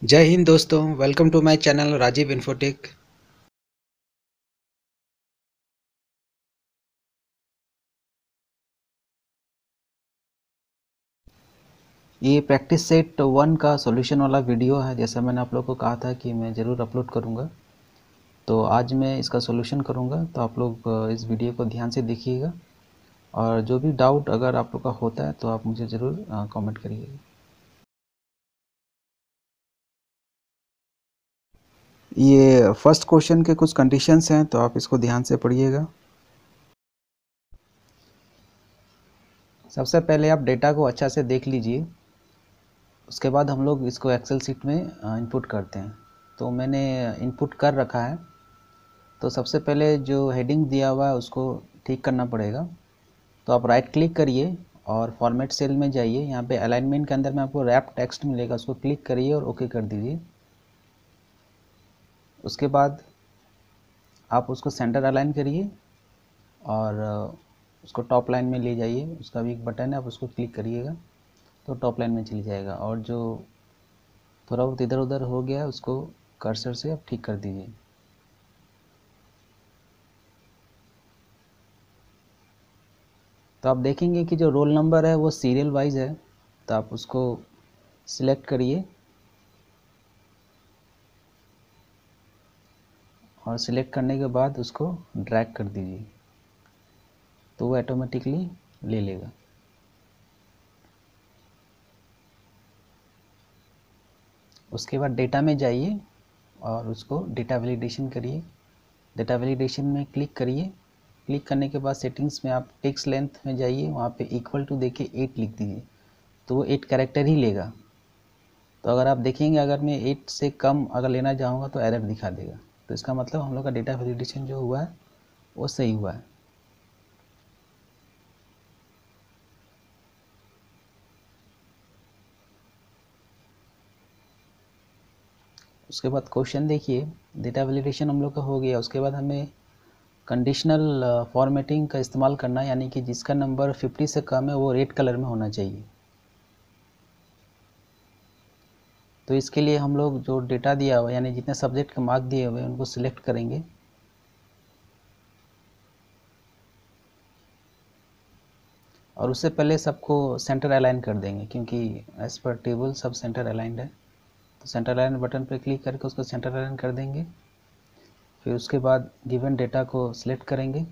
जय हिंद दोस्तों, welcome to my channel Rajiv Infotech. ये प्रैक्टिस सेट 1 का सॉल्यूशन वाला वीडियो है। जैसा मैंने आप लोग को कहा था कि मैं ज़रूर अपलोड करूँगा, तो आज मैं इसका सॉल्यूशन करूँगा। तो आप लोग इस वीडियो को ध्यान से देखिएगा और जो भी डाउट अगर आप लोग का होता है तो आप मुझे ज़रूर कमेंट करिएगा। ये फर्स्ट क्वेश्चन के कुछ कंडीशंस हैं, तो आप इसको ध्यान से पढ़िएगा। सबसे पहले आप डेटा को अच्छा से देख लीजिए, उसके बाद हम लोग इसको एक्सेल सीट में इनपुट करते हैं। तो मैंने इनपुट कर रखा है। तो सबसे पहले जो हेडिंग दिया हुआ है उसको ठीक करना पड़ेगा। तो आप राइट क्लिक करिए और फॉर्मेट सेल में जाइए। यहाँ पे अलाइनमेंट के अंदर में आपको रैप टेक्स्ट मिलेगा, उसको क्लिक करिए और ओके कर दीजिए। उसके बाद आप उसको सेंटर अलाइन करिए और उसको टॉप लाइन में ले जाइए। उसका भी एक बटन है, आप उसको क्लिक करिएगा तो टॉप लाइन में चली जाएगा। और जो थोड़ा बहुत इधर उधर हो गया है उसको कर्सर से आप ठीक कर दीजिए। तो आप देखेंगे कि जो रोल नंबर है वो सीरियल वाइज है, तो आप उसको सिलेक्ट करिए और सिलेक्ट करने के बाद उसको ड्रैग कर दीजिए, तो वो ऑटोमेटिकली ले लेगा। उसके बाद डेटा में जाइए और उसको डेटा वैलिडेशन करिए। डेटा वैलिडेशन में क्लिक करिए। क्लिक करने के बाद सेटिंग्स में आप टेक्स्ट लेंथ में जाइए, वहाँ पे इक्वल टू देके 8 लिख दीजिए, तो वो 8 कैरेक्टर ही लेगा। तो अगर आप देखेंगे अगर मैं 8 से कम अगर लेना चाहूँगा तो एरर दिखा देगा। तो इसका मतलब हम लोग का डेटा वैलिडेशन जो हुआ है वो सही हुआ है। उसके बाद क्वेश्चन देखिए, डेटा वैलिडेशन हम लोग का हो गया। उसके बाद हमें कंडीशनल फॉर्मेटिंग का इस्तेमाल करना है, यानी कि जिसका नंबर 50 से कम है वो रेड कलर में होना चाहिए। तो इसके लिए हम लोग जो डेटा दिया हुआ है यानी जितने सब्जेक्ट के मार्क दिए हुए हैं उनको सिलेक्ट करेंगे। और उससे पहले सबको सेंटर अलाइन कर देंगे, क्योंकि as per table sub centre aligned है। तो सेंटर अलाइन बटन पर क्लिक करके उसको सेंटर अलाइन कर देंगे। फिर उसके बाद गिवन डेटा को सिलेक्ट करेंगे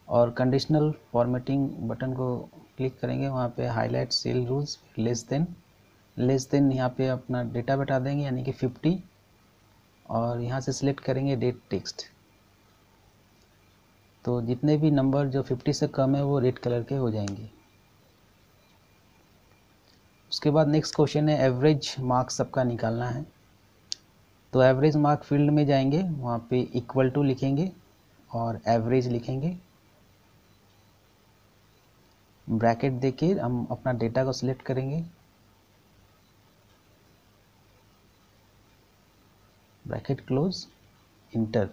और कंडीशनल फॉर्मेटिंग बटन को क्लिक करेंगे। वहाँ पे highlight cell rules less than यहाँ पे अपना डेटा बैठा देंगे यानी कि 50, और यहाँ से सिलेक्ट करेंगे डेट टेक्स्ट। तो जितने भी नंबर जो 50 से कम है वो रेड कलर के हो जाएंगे। उसके बाद नेक्स्ट क्वेश्चन है एवरेज मार्क्स सबका निकालना है। तो एवरेज मार्क फील्ड में जाएंगे, वहाँ पे इक्वल टू लिखेंगे और एवरेज लिखेंगे। ब्रैकेट देके हम अपना डेटा को सिलेक्ट करेंगे, ब्रैकेट क्लोज, इंटर,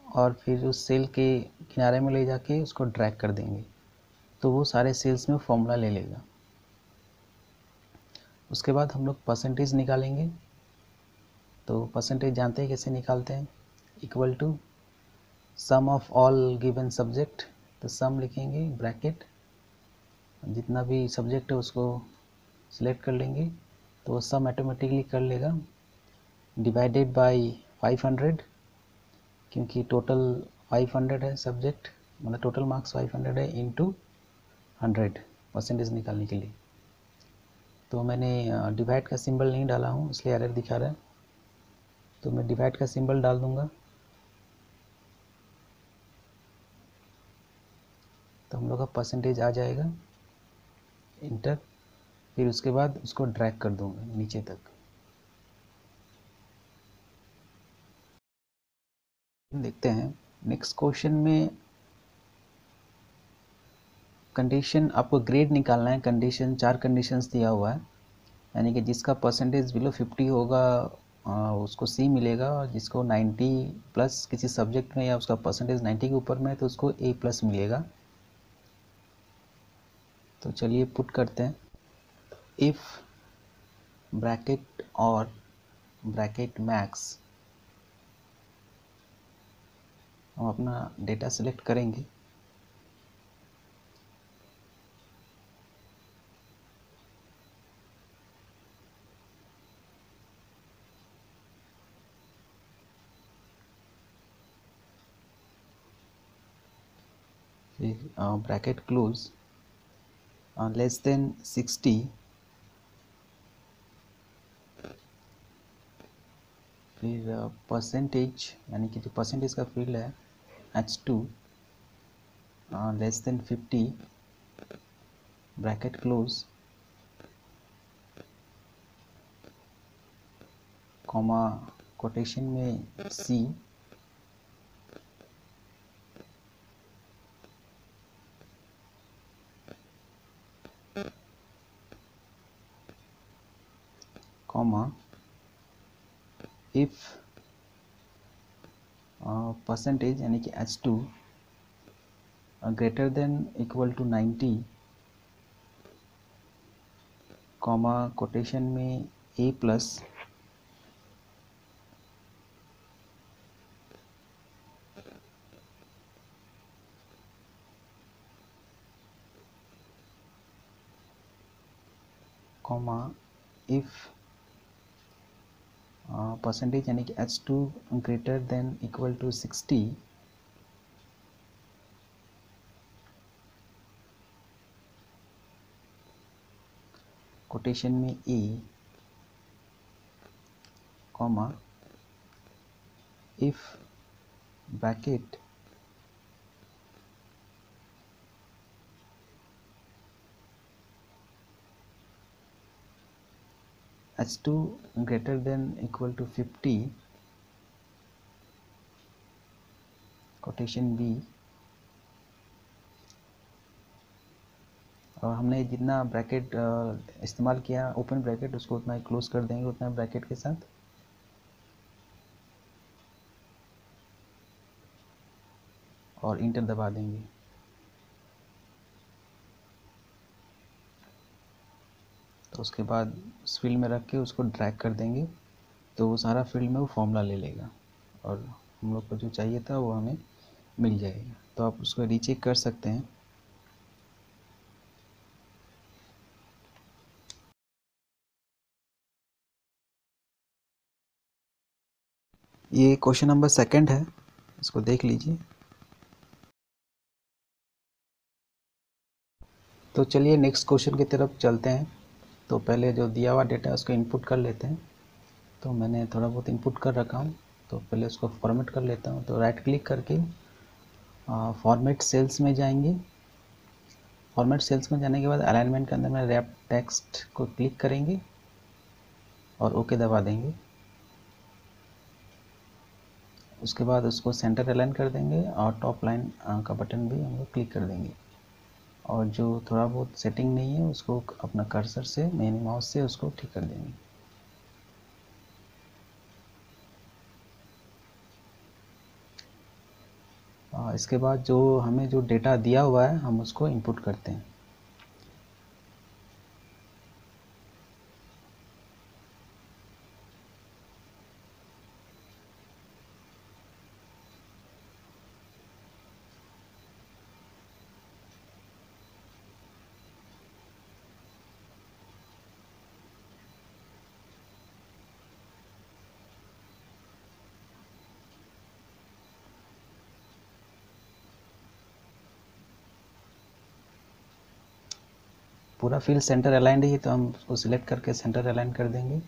और फिर उस सेल के किनारे में ले जाके उसको ड्रैग कर देंगे, तो वो सारे सेल्स में फॉर्मूला ले लेगा। उसके बाद हम लोग परसेंटेज निकालेंगे। तो परसेंटेज जानते हैं कैसे निकालते हैं, equal to sum of all given subject. तो सम लिखेंगे, ब्रैकेट, जितना भी सब्जेक्ट है उसको सिलेक्ट कर लेंगे, तो सम ऑटोमेटिकली कर लेगा। डिवाइडेड बाय 500, क्योंकि टोटल 500 है सब्जेक्ट, मतलब टोटल मार्क्स 500 है, इंटू 100 परसेंटेज निकालने के लिए। तो मैंने डिवाइड का सिंबल नहीं डाला हूँ इसलिए एरर दिखा रहा है, तो मैं डिवाइड का सिंबल डाल दूँगा। तो हम लोग का परसेंटेज आ जाएगा, इंटर। फिर उसके बाद उसको ड्रैग कर दूँगा नीचे तक। देखते हैं नेक्स्ट क्वेश्चन में कंडीशन, आपको ग्रेड निकालना है। कंडीशन 4 कंडीशंस दिया हुआ है, यानी कि जिसका परसेंटेज बिलो 50 होगा उसको सी मिलेगा, और जिसको 90 प्लस किसी सब्जेक्ट में या उसका परसेंटेज 90 के ऊपर में है तो उसको ए प्लस मिलेगा। तो चलिए पुट करते हैं। इफ ब्रैकेट और ब्रैकेट मैक्स, हम अपना डेटा सेलेक्ट करेंगे। फिर ब्रैकेट क्लोज लेस देन 60, फिर परसेंटेज यानी कि जो परसेंटेज का फील्ड है H2 less than 50, bracket close, comma quotation में C, कॉमा इफ परसेंटेज यानी कि H2 greater than equal to 90, comma quotation में A plus, comma if percentage यानी कि H2 greater than equal to 60, quotation में A, comma if bracket H2 greater than equal to 50, quotation B, और हमने जितना bracket इस्तेमाल किया ओपन ब्रैकेट उसको उतना ही क्लोज कर देंगे उतना ब्रैकेट के साथ। और इंटर दबा देंगे। तो उसके बाद उस फील्ड में रख के उसको ड्रैग कर देंगे तो वो सारा फील्ड में वो फॉर्मूला ले लेगा और हम लोग को जो चाहिए था वो हमें मिल जाएगा। तो आप उसको रीचेक कर सकते हैं। ये क्वेश्चन नंबर 2 है, इसको देख लीजिए। तो चलिए नेक्स्ट क्वेश्चन की तरफ चलते हैं। तो पहले जो दिया हुआ डेटा है उसको इनपुट कर लेते हैं। तो मैंने थोड़ा बहुत इनपुट कर रखा हूँ, तो पहले उसको फॉर्मेट कर लेता हूँ। तो राइट क्लिक करके फॉर्मेट सेल्स में जाएंगे। फॉर्मेट सेल्स में जाने के बाद अलाइनमेंट के अंदर में रैप टेक्स्ट को क्लिक करेंगे और ओके दबा देंगे। उसके बाद उसको सेंटर अलाइन कर देंगे और टॉप लाइन का बटन भी हम लोग क्लिक कर देंगे। और जो थोड़ा बहुत सेटिंग नहीं है उसको अपना कर्सर से मिनी माउस से उसको ठीक कर देंगे। इसके बाद जो हमें जो डेटा दिया हुआ है हम उसको इनपुट करते हैं। पूरा फील्ड सेंटर अलाइंड ही तो हम उसको सिलेक्ट करके सेंटर अलाइन कर देंगे।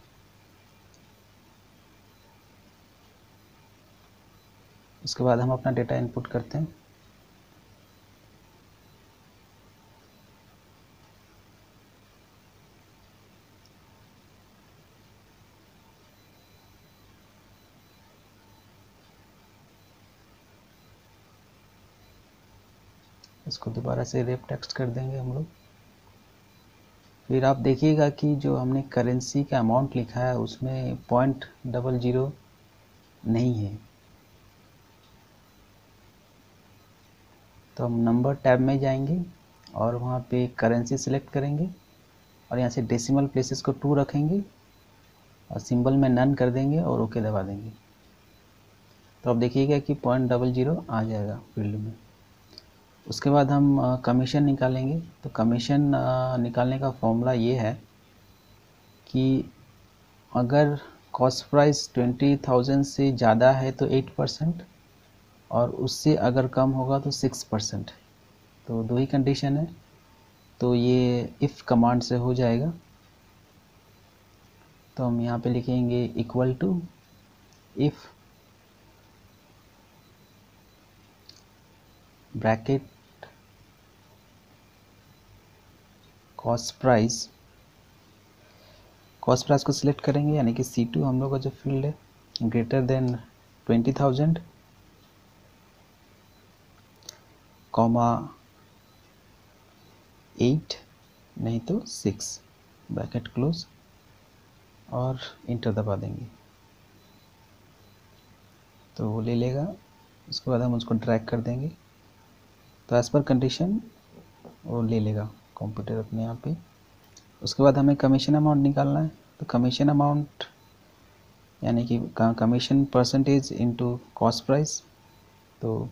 उसके बाद हम अपना डेटा इनपुट करते हैं। इसको दोबारा से रेप टेक्स्ट कर देंगे हम लोग। फिर आप देखिएगा कि जो हमने करेंसी का अमाउंट लिखा है उसमें 0.00 नहीं है। तो हम नंबर टैब में जाएंगे और वहाँ पे करेंसी सिलेक्ट करेंगे और यहाँ से डेसिमल प्लेसेस को 2 रखेंगे और सिंबल में नन कर देंगे और ओके दबा देंगे। तो अब देखिएगा कि 0.00 आ जाएगा फील्ड में। उसके बाद हम कमीशन निकालेंगे। तो कमीशन निकालने का फॉर्मूला ये है कि अगर कॉस्ट प्राइस 20,000 से ज़्यादा है तो 8% और उससे अगर कम होगा तो 6%। तो दो ही कंडीशन है, तो ये इफ़ कमांड से हो जाएगा। तो हम यहाँ पे लिखेंगे equal to if bracket cost price को सिलेक्ट करेंगे, यानी कि C2 हम लोग का जो फील्ड है ग्रेटर देन 20,000 कॉमा 8 नहीं तो 6 ब्रैकेट क्लोज और इंटर दबा देंगे तो वो ले लेगा। उसके बाद हम उसको ड्रैग कर देंगे तो एज़ पर कंडीशन वो ले लेगा कंप्यूटर अपने आप ही। उसके बाद हमें कमीशन अमाउंट निकालना है। तो कमीशन अमाउंट यानी कि commission percentage into cost price. तो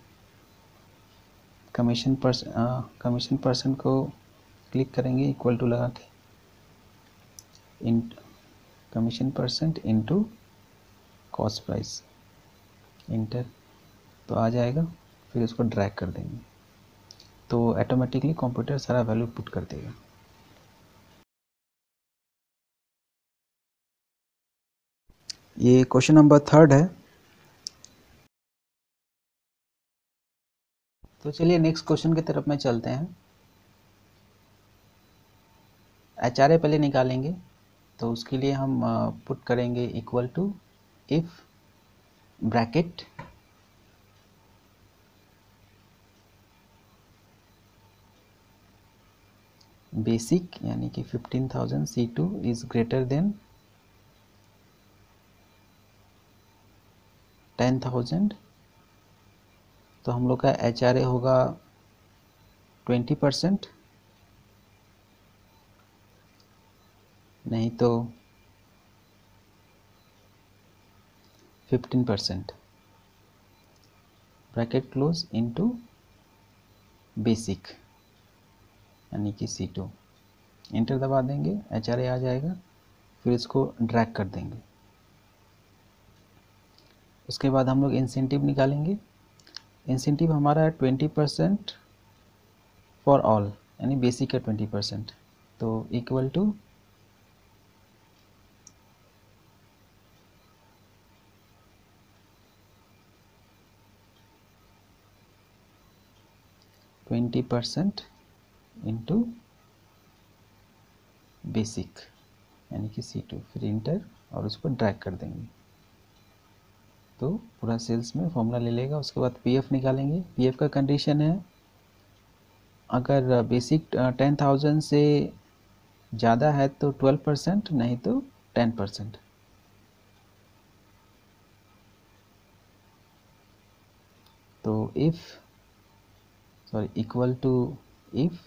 कमीशन परसेंट को क्लिक करेंगे इक्वल टू लगा के in commission percent into cost price, enter. तो आ जाएगा, फिर उसको ड्रैग कर देंगे तो ऑटोमेटिकली कंप्यूटर सारा वैल्यू पुट कर देगा। ये क्वेश्चन नंबर 3 है। तो चलिए नेक्स्ट क्वेश्चन की तरफ में चलते हैं। HRA पहले निकालेंगे। तो उसके लिए हम पुट करेंगे equal to if bracket basic यानी कि 15,000 C2 इज ग्रेटर देन 10,000। तो हम लोग का HRA होगा 20%, नहीं तो 15%, ब्रैकेट क्लोज इनटू बेसिक यानी कि C2, इंटर दबा देंगे, HRA आ जाएगा। फिर इसको ड्रैग कर देंगे। उसके बाद हम लोग इंसेंटिव निकालेंगे। इंसेंटिव हमारा है 20% फॉर ऑल, यानी बेसिक का 20%। तो इक्वल टू %20 इंटू बेसिक यानी कि C2, फिर इंटर और उसको ड्रैग कर देंगे तो पूरा सेल्स में फॉर्मूला ले लेगा। उसके बाद PF निकालेंगे। PF का कंडीशन है अगर बेसिक 10,000 से ज़्यादा है तो 12%, नहीं तो 10%। तो इक्वल टू इफ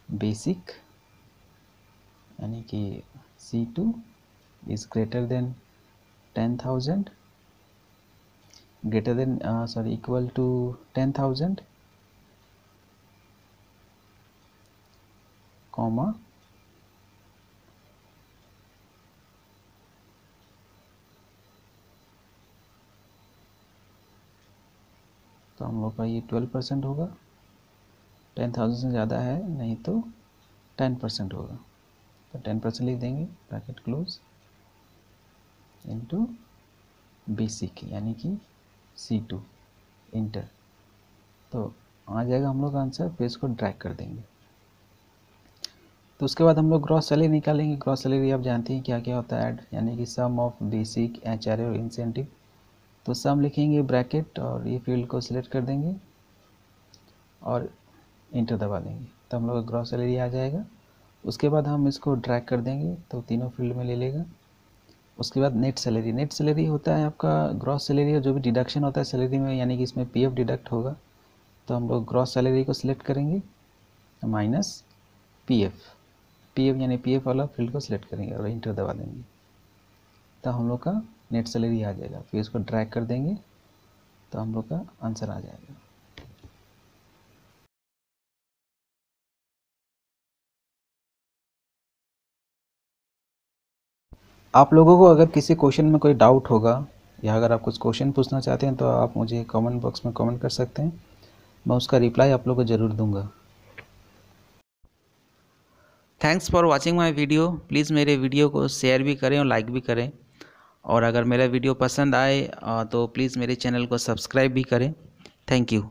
बेसिक यानी कि C2 is greater than 10,000 equal to 10,000 comma तो हम लोग का ये 12% होगा। 10,000 से ज़्यादा है नहीं तो 10% होगा। तो 10% लिख देंगे, ब्रैकेट क्लोज इनटू बेसिक यानी कि C2, इंटर। तो आ जाएगा हम लोग का आंसर। फिर इसको ड्रैग कर देंगे। तो उसके बाद हम लोग ग्रॉस सैलरी निकालेंगे। ग्रॉस सैलरी आप जानते हैं क्या क्या होता है, ऐड यानी कि सम ऑफ बेसिक, HRA और इंसेंटिव। तो सम लिखेंगे ब्रैकेट और ये फील्ड को सिलेक्ट कर देंगे और इंटर दबा देंगे तो हम लोग का ग्रॉस सैलरी आ जाएगा। उसके बाद हम इसको ड्रैग कर देंगे तो तीनों फील्ड में ले लेगा। उसके बाद नेट सैलरी होता है आपका ग्रॉस सैलरी और जो भी डिडक्शन होता है सैलरी में, यानी कि इसमें PF डिडक्ट होगा। तो हम लोग ग्रॉस सैलरी को सिलेक्ट करेंगे माइनस PF पीएफ यानी पीएफ वाला फील्ड को सिलेक्ट करेंगे और इंटर दबा देंगे, तो हम लोग का नेट सैलरी आ जाएगा। फिर इसको ड्रैग कर देंगे तो हम लोग का आंसर आ जाएगा। आप लोगों को अगर किसी क्वेश्चन में कोई डाउट होगा या अगर आप कुछ क्वेश्चन पूछना चाहते हैं तो आप मुझे कमेंट बॉक्स में कमेंट कर सकते हैं, मैं उसका रिप्लाई आप लोगों को ज़रूर दूंगा। Thanks for watching my video. Please मेरे वीडियो को शेयर भी करें और लाइक भी करें, और अगर मेरा वीडियो पसंद आए तो प्लीज़ मेरे चैनल को सब्सक्राइब भी करें। Thank you.